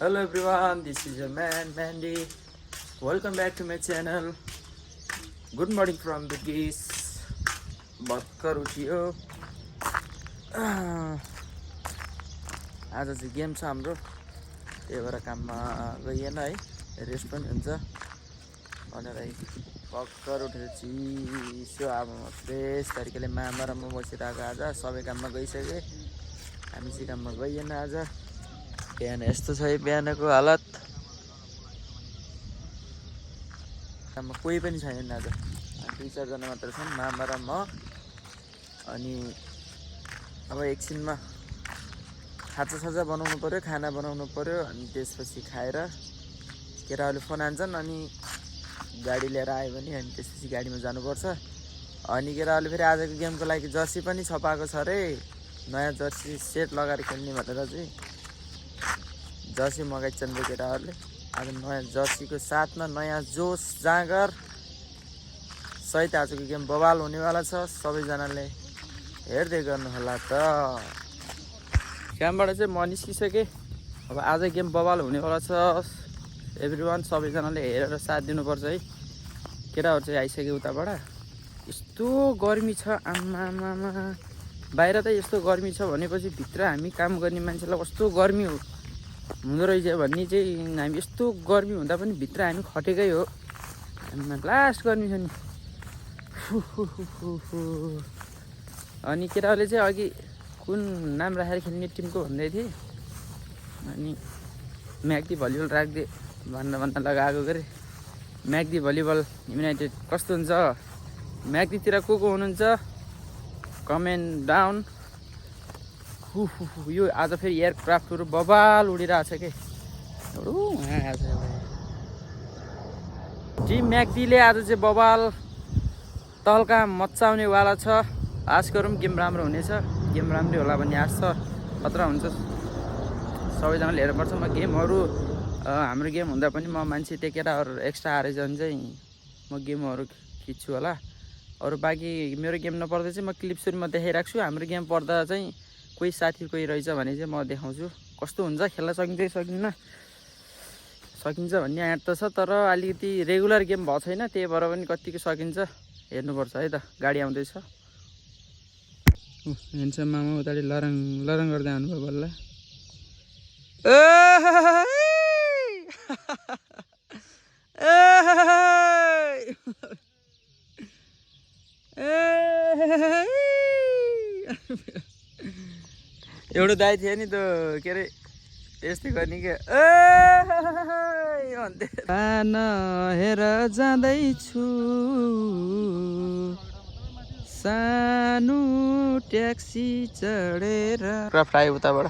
Hello everyone, this is your man Mandy. Welcome back to my channel. Good morning from the geese. भर्खर उठियो आज चाहिँ game छ हाम्रो, त्यही भएर काममा गइएन है, रेस्ट पनि हुन्छ भनेर भर्खर उठेर चिसो हावामा फ्रेस तरिकाले मामा र म बसिरहेको। आज सबै काममा गइसके, हामी चाहिँ काममा गइएन आज। बिहान यस्तो छ है बिहानको हालत, काममा कोही पनि छैन आज, 2-4 जना मात्र छन्, मामा र म। अनि अब एकछिनमा खाजा बनाउनु पर्यो, खाना बनाउनु पर्यो, अनि त्यसपछि खाएर केटाहरूले फोन हान्छन्, अनि गाडी लिएर आयो भने अनि त्यसपछि गाडीमा जानुपर्छ। अनि केटाहरूले फेरि आजको गेमको लागि जर्सी पनि छपाएको छ रे, नयाँ जर्सी सेट लगाएर खेल्ने भनेर चाहिँ जर्सी मगाइछन् रे केटाहरूले। आज नयाँ जर्सीको साथमा नयाँ जोस जाँगर सहित आजको गेम बवाल हुनेवाला छ। सबैजनाले हेर्दै गर्नु होला त। कामबाट चाहिँ म निस्किसकेँ, अब आज गेम बवाल हुनेवाला छ। एभ्रिवान सबैजनाले हेरेर साथ दिनुपर्छ है। केटाहरू चाहिँ आइसक्यो उताबाट। यस्तो गर्मी छ आमामामा, बाहिर त यस्तो गर्मी छ भनेपछि भित्र हामी काम गर्ने मान्छेलाई कस्तो गर्मी हुँदो रहेछ भन्ने चाहिँ, हामी यस्तो गर्मी हुँदा पनि भित्र हामी खटेकै हो। हामीमा लास्ट गर्मी छ नि। अनि केटाहरूले चाहिँ अघि कुन नाम राखेर खेल्ने टिमको भन्दै थिए, अनि म्याग्दी भलिबल राख्दे भन्न लगाएको गरे। म्याग्दी भलिबल युनाइटेड कस्तो हुन्छ, म्याग्दीतिर को हुनुहुन्छ कमेन्ट डाउन। यो आज फेरि एयरक्राफ्टहरू बबाल उडिरहेछ के, टिम म्याग्दीले आज चाहिँ बबाल तल्का मचाउनेवाला छ। आश गरौँ गेम राम्रो हुनेछ, गेम राम्रै होला भन्ने आश छ। खतरा हुन्छ, सबैजनाले हेर्नुपर्छ। म गेमहरू हाम्रो गेम हुँदा पनि म मान्छे त्यो केटाहरू एक्स्ट्रा हारे भने चाहिँ म गेमहरू खिच्छु होला। अरू बाँकी मेरो गेम नपर्दा चाहिँ म क्लिप्सहरू म देखाइराख्छु। हाम्रो गेम पर्दा चाहिँ कोही साथी कोही रहेछ भने चाहिँ म देखाउँछु कस्तो हुन्छ, खेल्न सकिन्छ भन्ने आँट त छ। तर अलिकति रेगुलर गेम भएको छैन, त्यही भएर पनि कतिको सकिन्छ हेर्नुपर्छ है त। गाडी आउँदैछ, हेन्सम मामा उताले लरङ गर्दै आउनुभयो बल्ल। एउटा दाइ थियो नि त, के अरे यस्तै गर्ने के भन्थे। हेर जाँदैछु सानो ट्याक्सी चढेर। क्राफ्ट आयो उताबाट।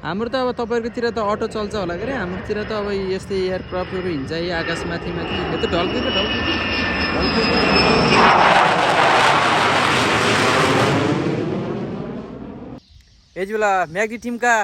हाम्रो त अब तपाईँहरूकोतिर त अटो चल्छ होला के अरे, हाम्रोतिर त अब यस्तै एयरक्राफ्टहरू हिँड्छ है आकाश माथि। यो त ढल्केको यति बेला म्याग्दी टिमका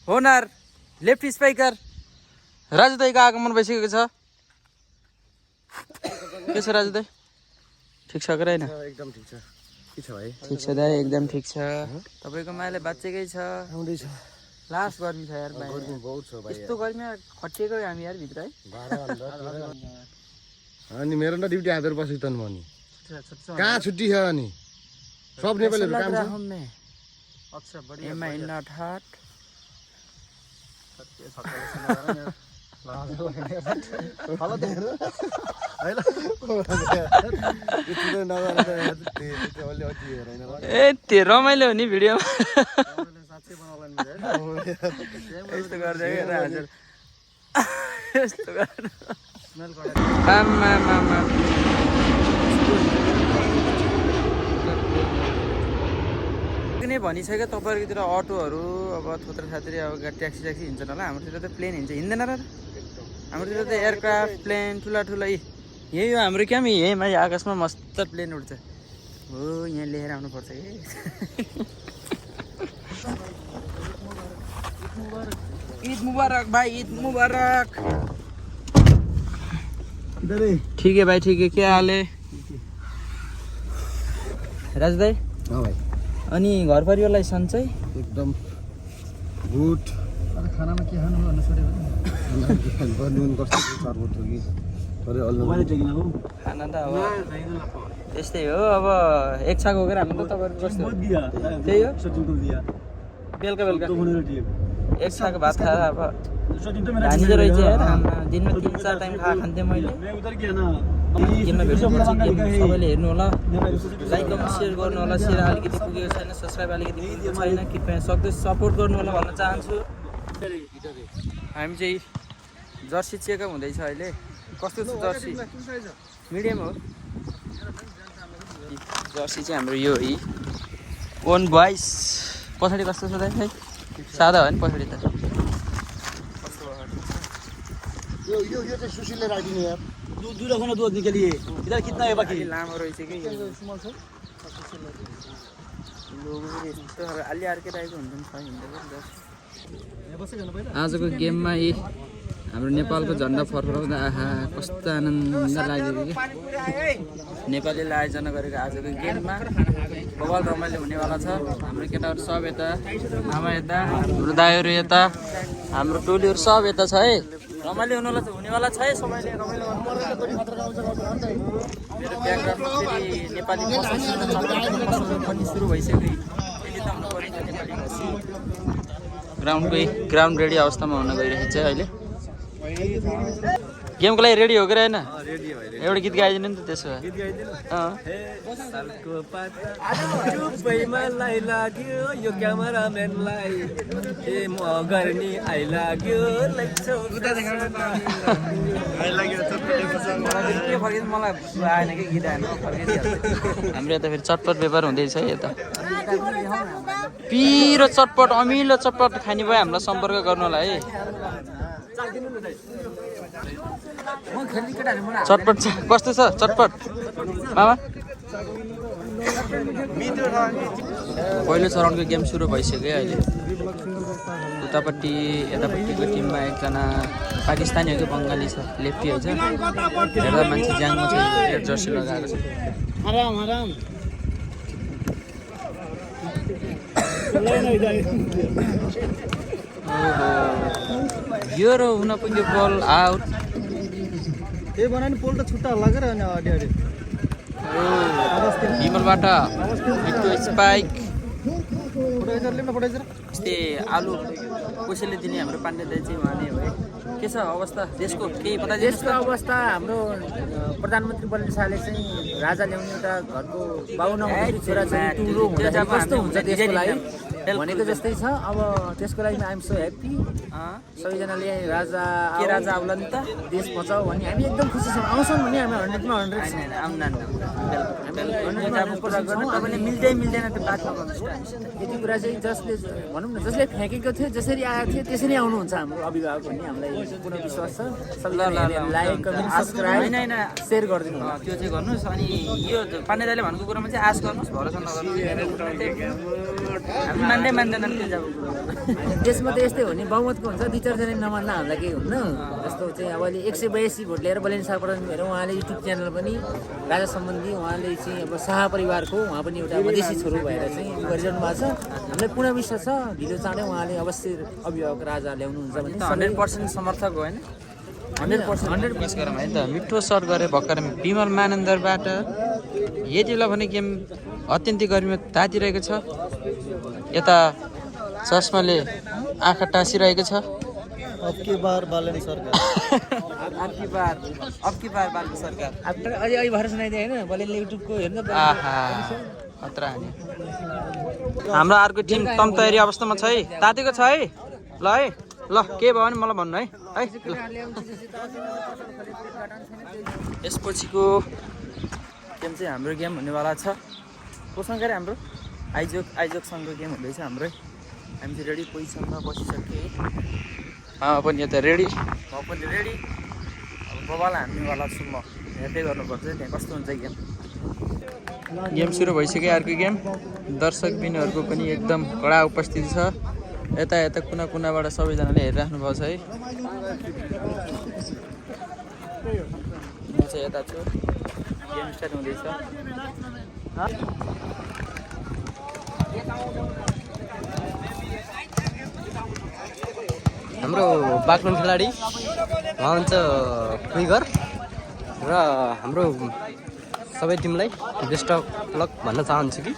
होनर लेफ्ट स्पाइकर राजु दाईको आगमन भइसकेको छ। के छ राजु दाई, ठिक छ कि होइन? एकदम ठिक छ। के छ भाइ? ठिक छ दाई, एकदम ठिक छ। तपाईँको मायाले बाँचेकै छ? आउँदैछ। लास्ट गर्मी छ यार, गर्मी बहुत छ भाइ। यस्तो गर्मी खटिएको हामी यार भित्र है। अनि मेरो न ड्युटी हातेर बसेको त म नि कहाँ छुट्टी छ। अनि सब नेपालीहरू काम छ। अच्छा बढिया। Am I not hot. ए त्यो रमाइलो हो नि भिडियोमा। यस्तो गर्दै हजुर, यस्तो गर्नु नै भनिसक्यो। तपाईँहरूकोतिर अटोहरू अब थोत्रा छात्री अब ट्याक्सी हिँड्छन् होला, हाम्रोतिर त प्लेन हिँड्छ, हिँड्दैन र? हाम्रोतिर त एयरक्राफ्ट प्लेन ठुला यही हो हाम्रो। क्या यहीँ भाइ आकाशमा मस्त प्लेन उड्छ हो, यहाँ लिएर आउनुपर्छ कि। ईद मुबारक भाई, ईद मुबारक। ठीक है भाई, ठीक है। क्या हाल है राजु दाई? हाँ भाई। अनि घर परिवारलाई सन्चै? एकदम गुड। खानामा के खानु भन्न छोड्यो नुन कस्तो चर्बत हो कि अरे अल्लो खाना त अब त्यस्तै हो अब एक छाक हो हामी त तपाईँहरू कस्तो त्यही हो बेलुका बेलुका एक छाक भात खाएर अब धानी रहेछ यार दिनमा 3-4 टाइम खान्थेँ मैले गेममा भेट्नुपर्छ गेम सबैले हेर्नु होला लाइक कमेन्ट सेयर गर्नु होला सेयर अलिकति पुगेको छैन सब्सक्राइब अलिकति पुगेको छैन कृपया सक्दो सपोर्ट गर्नु होला भन्न चाहन्छु हामी चाहिँ जर्सी चेकअप हुँदैछ अहिले कस्तो छ जर्सी मिडियम हो जर्सी चाहिँ हाम्रो यो हो ओन भोइस पछाडि कस्तो छ दाइ सादा हो नि पछाडि त यो चाहिँ सुशीलले राखिदिने यार दूध रखो दूध निकलिए इधर कितना है बाकी लामो रहेछ कि यस्तो अलि अर्कै टाइपको हुन्छ नि आजको गेममा यी हाम्रो नेपालको झन्डा फर्काउँदा आहा कस्तो आनन्द लागेको कि नेपालीले आयोजना गरेको आजको गेममा बवाल रमाइलो हुनेवाला छ हाम्रो केटाहरू सब यता आमा यता हाम्रो दाइहरू यता हाम्रो टोलीहरू सब यता छ है रमाइलो हुनेवाला छ है सबैले रमाइलो मेरो ब्याकग्राउन्डमा फेरि नेपाली पनि सुरु भइसक्यो ग्राउन्ड रेडी अवस्थामा हुन गइरहेको छ अहिले गेमको लागि रेडी हो कि रहेन एउटा गीत गाइदिनु नि त त्यसो यो क्यामेराम्यानलाई गर्ने आइलाग्यो मलाई आएन कि गीत आएन हाम्रो यता फेरि चटपट व्यापार हुँदैछ है यता पिरो चटपट अमिलो चटपट खाने भयो हामीलाई सम्पर्क गर्नु होला है चटपट कस्तो छ चटपट मामा पहिलो चरणको गेम सुरु भइसक्यो अहिले उतापट्टि यतापट्टिको टिममा एकजना पाकिस्तानी हो कि बङ्गाली छ लेफ्टी हो हेर्दा मान्छे ज्याङमा छ रेड जर्सी लगाएको छ यो र हुन पुग्यो बल आउट ए बनानी पोल त छुट्टा लागेर अनि अडी हिमलबाट मिठो स्पाइक पठाइजर यस्तै आलु कसैले दिने हाम्रो पाण्डे दाइ चाहिँ उहाँले हो है के छ अवस्था देशको केही पता देशको अवस्था हाम्रो प्रधानमन्त्री बल्ल शाहले चाहिँ राजा ल्याउने एउटा घरको बाउ नहुने छोरा चाहिँ टुरो हुँदा कस्तो हुन्छ देशको लागि भनेको जस्तै छ अब त्यसको लागि आइएम सो ह्याप्पी सबैजनाले राजा आउला नि त देश बचाऊ भन्ने हामी एकदम खुसी छौँ आउँछौँ भने हामी 100मा 100 तपाईँले मिल्दैन त्यो बात यति कुरा चाहिँ जसले भनौँ न जसले फ्याँकेको थियो जसरी आएको थियो त्यसरी आउनुहुन्छ हाम्रो अभिभावक भन्ने हामीलाई पूर्ण विश्वास छ लाइक कमेन्ट सब्सक्राइब सेयर गरिदिनु त्यो चाहिँ गर्नुहोस् अनि यो पाण्डे दाइले भनेको कुरामा चाहिँ आश गर्नुहोस् भरोसा नगर्नुहोस् हामी मान्दैनन् त्यो जब देशमा त यस्तै हो नि बहुमतको हुन्छ 2-4 जना नमान्दा हामीलाई केही हुन्न जस्तो चाहिँ अब अहिले 182 भोट लिएर बलेन सापडन भएर उहाँले युट्युब च्यानल पनि राजा सम्बन्धी उहाँले चाहिँ अब शाह परिवारको उहाँ पनि एउटा मधेसी छोरो भएर चाहिँ गरिरहनु भएको छ हामीलाई पूर्ण विश्वास छ ढिलो चाँडै उहाँले अवश्य अभिभावक राजा ल्याउनुहुन्छ भने 100% समर्थक हो हैन 100% मिस गरौँ है त मिठो सर्ट गरे भर्खर विमल मानन्दरबाट यति बेला भने गेम अत्यन्तै गर्मीमा तातिरहेको छ यता चस्माले आँखा टाँसिरहेको छ अब की बार बालन सरकार अब की बार बालन सरकार अहिले भएर सुनाइदिए होइन बलेनले युट्युबको हेर्नु आहा खतरा हाने हाम्रो अर्को टिम तम तयारी अवस्थामा छ है तातेको छ है ल के भयो भने मलाई भन्नु है यसपछिको गेम चाहिँ हाम्रो गेम हुनेवाला छ कोसँग गरे हाम्रो आइजोकसँगको गेम हुँदैछ हाम्रो हामी चाहिँ रेडी पोजिसनमा बसिसक्यो आमा पनि यता रेडी म पनि रेडी अब बबाल हान्नेवाला छु म हेर्दै गर्नुपर्छ त्यहाँ कस्तो हुन्छ गेम सुरु भइसक्यो अर्को गेम दर्शकबिनहरूको पनि एकदम कडा उपस्थिति छ यता कुना कुनाबाट सबैजनाले हेरिराख्नु भएको छ है म चाहिँ यता छु गेम स्टार्ट हुँदैछ हाम्रो बागलुङ खेलाडी उहाँ हुन्छ क्रिगर र हाम्रो सबै टिमलाई बेस्ट अफ लक भन्न चाहन्छु कि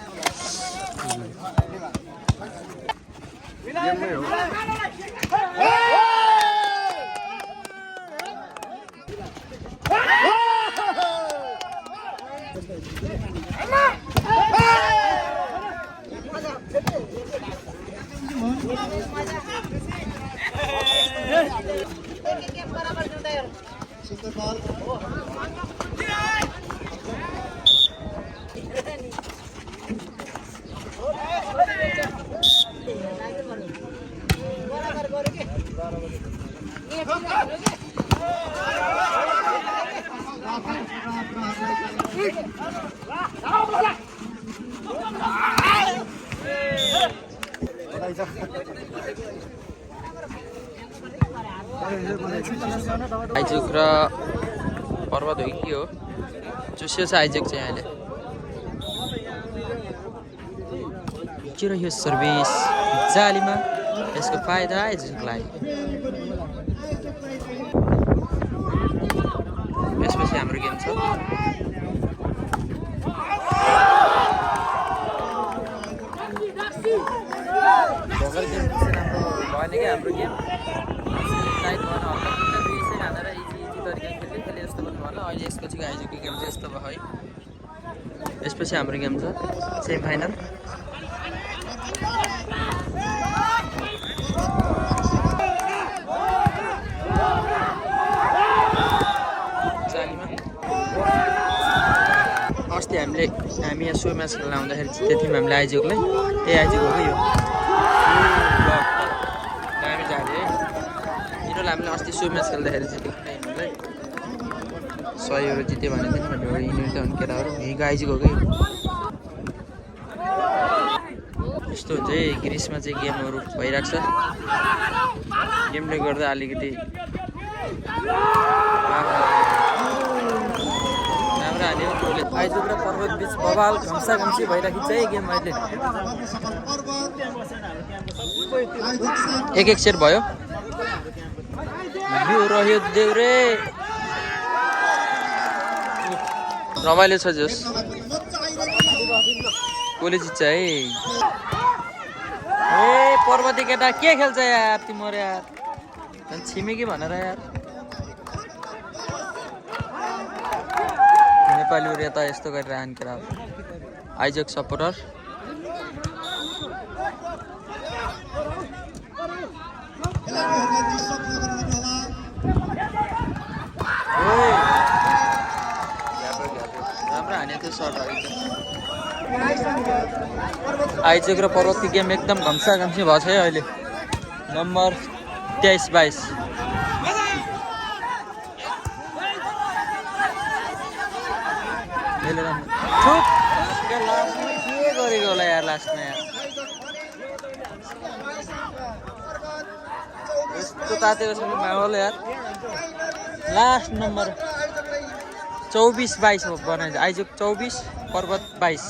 आइजुक र पर्वत हो कि हो चुस्यो छ आइजुक चाहिँ अहिले के रह्यो सर्भिस जालीमा यसको फाइदा आइजुकलाई यसपछि हाम्रो गेम छ भर्खर गेम भएन क्या हाम्रो गेम लाइट भएन हल्का फुल्का दुई चाहिँ हानेर इजी तरिकाले खेल्यो यस्तो पनि भएन अहिले यसपछिको आइजुको गेम चाहिँ यस्तो भयो है यसपछि हाम्रो गेम छ सेमी फाइनल अस्ति हामी यहाँ सो म्याच खेल्न आउँदाखेरि जितेको थियौँ हामीले आइजुकलाई त्यही आइजुक हो कि यो दामी जाने है यिनीहरूले हामीले अस्ति सो म्याच खेल्दाखेरि जितेको थियौँ यिनीहरूलाई 100 युरो जित्यो भने पनि भन्यो यिनीहरू त अनि केटाहरू यहीँको आइजुक हो कि यस्तो हुन्छ है ग्रिसमा चाहिँ गेमहरू भइरहेको छ गेमले गर्दा अलिकति आइजुक र पर्वत बिच बवाल घम्सा घम्सी भइरहेको छ है गेम अहिले एक सेट भयो यो रह्यो देउरे रमाइलो छ जोस कसले जित्छ है ए पर्वती केटा के खेल्छ यार तिम्रो यार छिमेकी भनेर यार नेपालीहरू यता यस्तो गरेर आन्केर आइजुक सपोर्टर राम्रो हाने थियो सर्ट आइजुक र पर्वतको गेम एकदम घम्सा घम्सी भएको छ है अहिले नम्बर 23-22 के गरेको होला यार लास्टमा यार यस्तो तातेको छ माहौल यार लास्ट नम्बर 24-22 हो बनाइन्छ आइजुक 24 पर्वत 22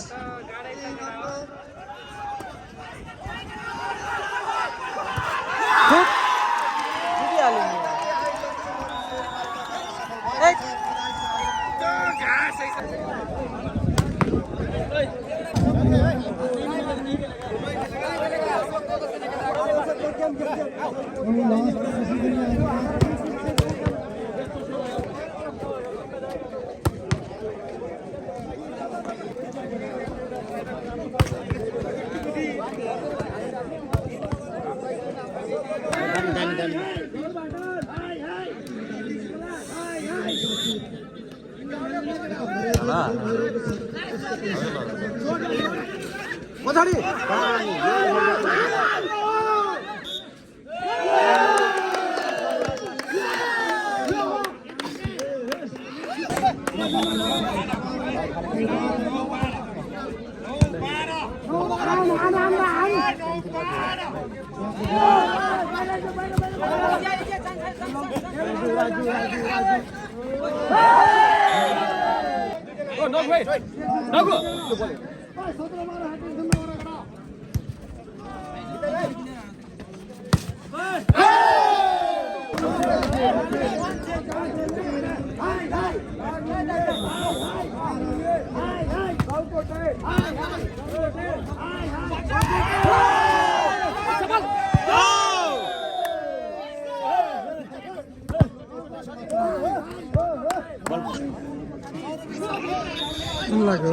लाग्यो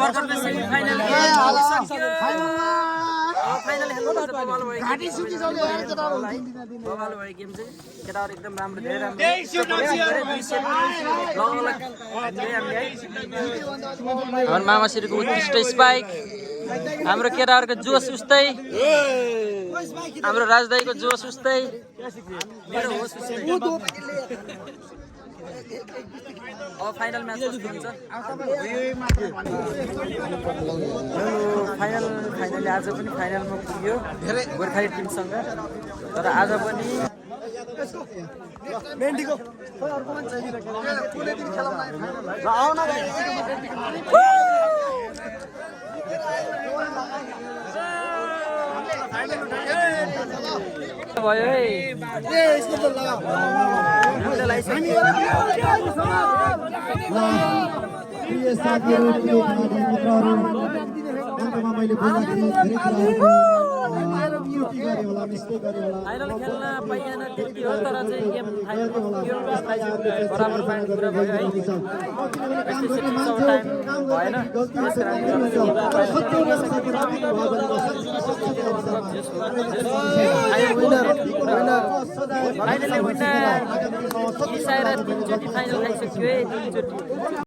भर्खरको सेमिफाइनल फाइनल हेर्नु बवाल भयो गेम चाहिँ केटाहरू एकदम राम्रो धेरै राम्रो मामासिरीको उत्कृष्ट स्पाइक हाम्रो केटाहरूको जोस उस्तै हाम्रो राजदाईको जोस उस्तै अब फाइनल म्याच कस्तो हुन्छ फाइनली आज पनि फाइनलमा पुग्यो गोर्खाली टिमसँग तर आज पनि भयो है फाइनल खेल्न पाइएन त्यति हो तर चाहिँ गेम बराबर पाइने कुरा भयो है भएन फाइनल विनर मिसाएर 3 चोटि फाइनल खाइसक्यो है 3 चोटि